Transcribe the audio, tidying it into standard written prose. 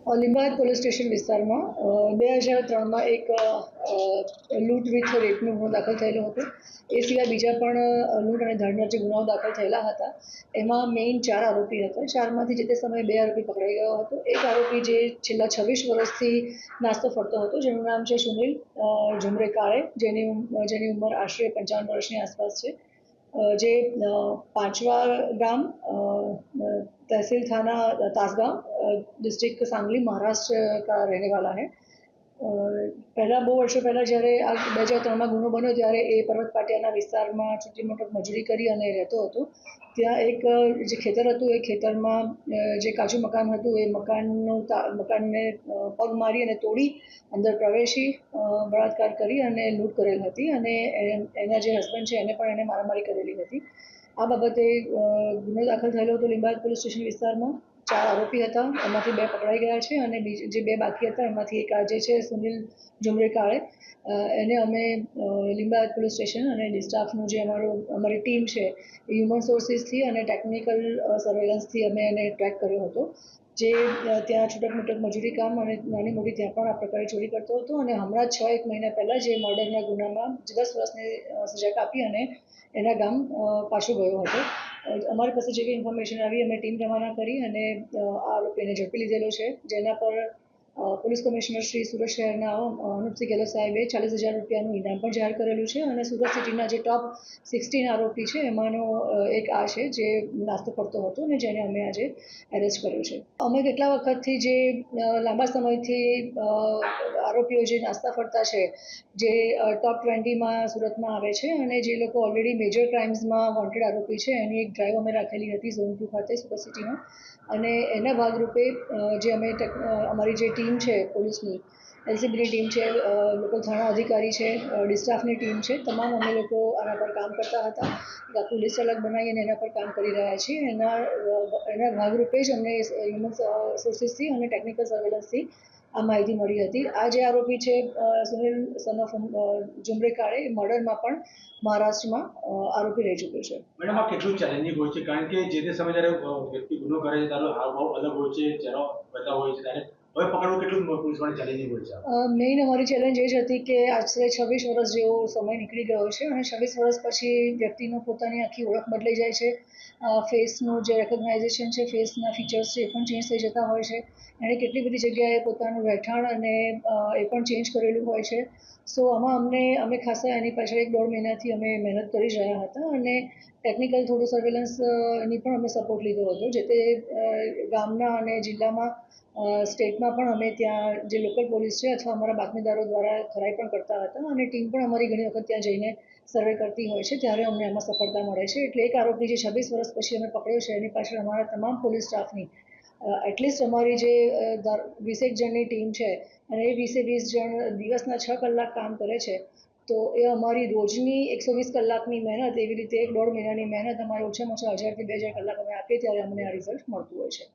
લીંબાયત police station વિસ્તારમાં 2003માં એક લૂંટ વિથ રેપનો ગુનો દાખલ થયેલો હતો. એ સિવાય બીજા પણ લૂંટ અને ધરપકડ જે ગુનાઓ દાખલ થયેલા હતા. એમાં મેઇન 4 આરોપી હતા. 4માંથી જે તે સમયે 2 આરોપી પકડાઈ ગયો હતો. એક આરોપી જે છેલ્લા 26 વર્ષથી નાસ્તો ફરતો હતો, જેનું નામ છે સુનિલ ઝુમરે કાળે, જેની ઉંમર આશરે 55 વર્ષની આસપાસ છે, જે પાંचवा गांव तहसील थाना तासगांव डिस्ट्रिक्ट सांगली महाराष्ट्र का रहने वाला है। पहला 2 वर्षों पहला જ્યારે આ 2003માં ગુનો બન્યો ત્યારે એ પર્વત પાટિયાના વિસ્તારમાં છોટી મોટી મજૂરી કરી અને રહેતો હતો. ત્યાં એક જે ખેતર હતું એ ખેતરમાં જે કાચું મકાન હતું એ મકાનને પગ મારી અને તોડી અંદર પ્રવેશી બળાત્કાર કરી અને લૂંટ કરેલ હતી અને એના જે હસબન્ડ છે એને પણ એને મારામારી કરેલી હતી. આ બાબતે ગુનો દાખલ થયેલો હતો લીંબાયત પોલીસ સ્ટેશન વિસ્તારમાં. 4 આરોપી હતા, એમાંથી 2 પકડાઈ ગયા છે અને જે 2 બાકી હતા એમાંથી એક આજે છે સુનિલ ઝુમરે કાળે. એને અમે લીંબાયત પોલીસ સ્ટેશન અને સ્ટાફનું જે અમારી ટીમ છે એ હ્યુમન સોર્સિસથી અને ટેકનિકલ સર્વેલન્સથી અમે એને ટ્રેક કર્યો હતો, જે ત્યાં છૂટક મજૂરી કામ અને નાની મોટી ત્યાં પણ આ પ્રકારે ચોરી કરતો હતો અને હમણાં 6-1 મહિના પહેલાં જે મર્ડરના ગુનામાં 10 વર્ષની સજા કાપી અને એના ગામ પાછો ગયો હતો. અમારી પાસે જેવી ઇન્ફોર્મેશન આવી અમે ટીમ રવાના કરી અને આ આરોપીને ઝડપી લીધેલો છે, જેના પર પોલીસ કમિશનર શ્રી સુરત શહેરના અનુપસિંહ ગેહલોત સાહેબે 40,000 રૂપિયાનું ઇનામ પણ જાહેર કરેલું છે અને સુરત સિટીના જે ટોપ 16 આરોપી છે એમાંનો એક આ છે જે નાસ્તો કરતો હતો અને જેને અમે આજે એરેસ્ટ કર્યો છે. અમે કેટલા વખતથી જે લાંબા સમયથી આરોપીઓ જે નાસ્તા ફરતા છે, જે ટોપ 20માં સુરતમાં આવે છે અને જે લોકો ઓલરેડી મેજર ક્રાઇમ્સમાં વોન્ટેડ આરોપી છે, એની એક ડ્રાઈવ અમે રાખેલી હતી ઝોન 2 ખાતે સુરત સિટીમાં. અને એના ભાગરૂપે જે અમે અમારી જે ટીમ છે પોલીસની, એલસીબીની ટીમ છે, લોકલ થાણા અધિકારી છે, ડિસ્ટાફની ટીમ છે, તમામ અમે લોકો આના પર કામ કરતા હતા. આખું લિસ્ટ અલગ બનાવી અને એના પર કામ કરી રહ્યા છીએ. એના ભાગરૂપે જ અમને હ્યુમન સોર્સિસથી અને ટેકનિકલ સર્વેલન્સથી આ માહિતી મળી હતી. આ જે આરોપી છે સુનિલ સન ઓફ ઝુમરે કાળે, મર્ડરમાં પણ મહારાષ્ટ્રમાં આરોપી રહી ચૂક્યો છે. મેડમ, આ કેટલું ચેલેન્જિંગ હોય છે? કારણ કે જે તે સમયે જ્યારે વ્યક્તિ ગુનો કરે છે ત્યારે હાવભાવ અલગ હોય છે, ચહેરો બદલાવ હોય છે, ત્યારે હવે પકડવું કેટલું પોલીસ માટે ચેલેન્જિંગ હોય છે? મેઇન અમારી ચેલેન્જ એ જ હતી કે આશરે 26 વર્ષ જેવો સમય નીકળી ગયો છે અને 26 વર્ષ પછી વ્યક્તિનો પોતાની આખી ઓળખ બદલાઈ જાય છે. ફેસનું જે રેકોગ્નાઇઝેશન છે, ફેસના ફીચર્સ છે એ પણ ચેન્જ થઈ જતા હોય છે. એણે કેટલી બધી જગ્યાએ પોતાનું રહેઠાણ અને એ પણ ચેન્જ કરેલું હોય છે. સો આમાં અમે ખાસા એની પાછળ 1-1.5 મહિનાથી અમે મહેનત કરી રહ્યા હતા અને ટેકનિકલ થોડું સર્વેલન્સની પણ અમે સપોર્ટ લીધો હતો, જે તે ગામના અને જિલ્લામાં સ્ટેટમાં પણ અમે ત્યાં જે લોકલ પોલીસ છે અથવા અમારા બાતમીદારો દ્વારા ખરાઈ પણ કરતા હતા અને ટીમ પણ અમારી ઘણી વખત ત્યાં જઈને સર્વે કરતી હોય છે, ત્યારે અમને આમાં સફળતા મળે છે. એટલે એક આરોપી જે 26 વર્ષ પછી અમે પકડ્યો છે એની પાછળ અમારા તમામ પોલીસ સ્ટાફની એટલીસ્ટ અમારી જે 20 જણની ટીમ છે અને એ 20 જણ દિવસના 6 કલાક કામ કરે છે, તો એ અમારી રોજની 120 કલાકની મહેનત, એવી રીતે 1-1.5 મહિનાની મહેનત અમારે ઓછામાં ઓછા 1000 થી 2000 કલાક અમે આપીએ ત્યારે અમને આ રિઝલ્ટ મળતું હોય છે.